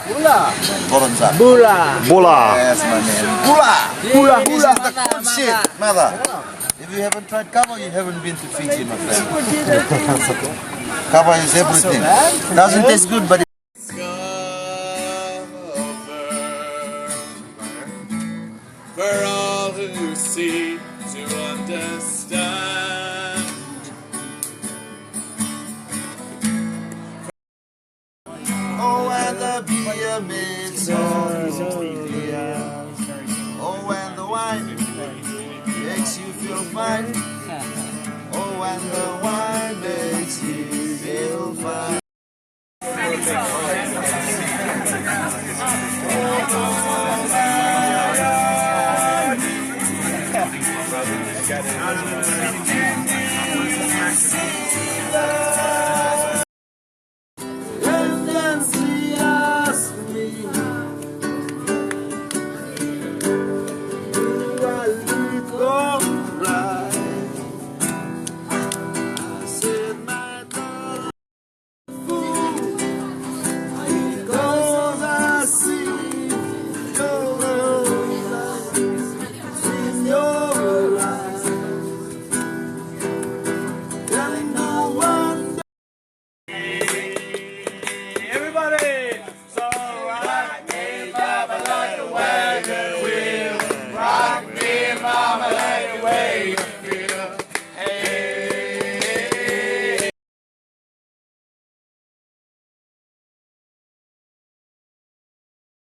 Bula. Bula. Yes, my man. Bula. Bula. This is the good shit, mother. If you haven't tried Kava, you haven't been to Fiji, my friend. Kava is everything. Doesn't taste good, but for all who see to understand. oh, and the beer makes all clear. Oh, and the wine makes you feel fine. Oh, and the wine makes you feel fine.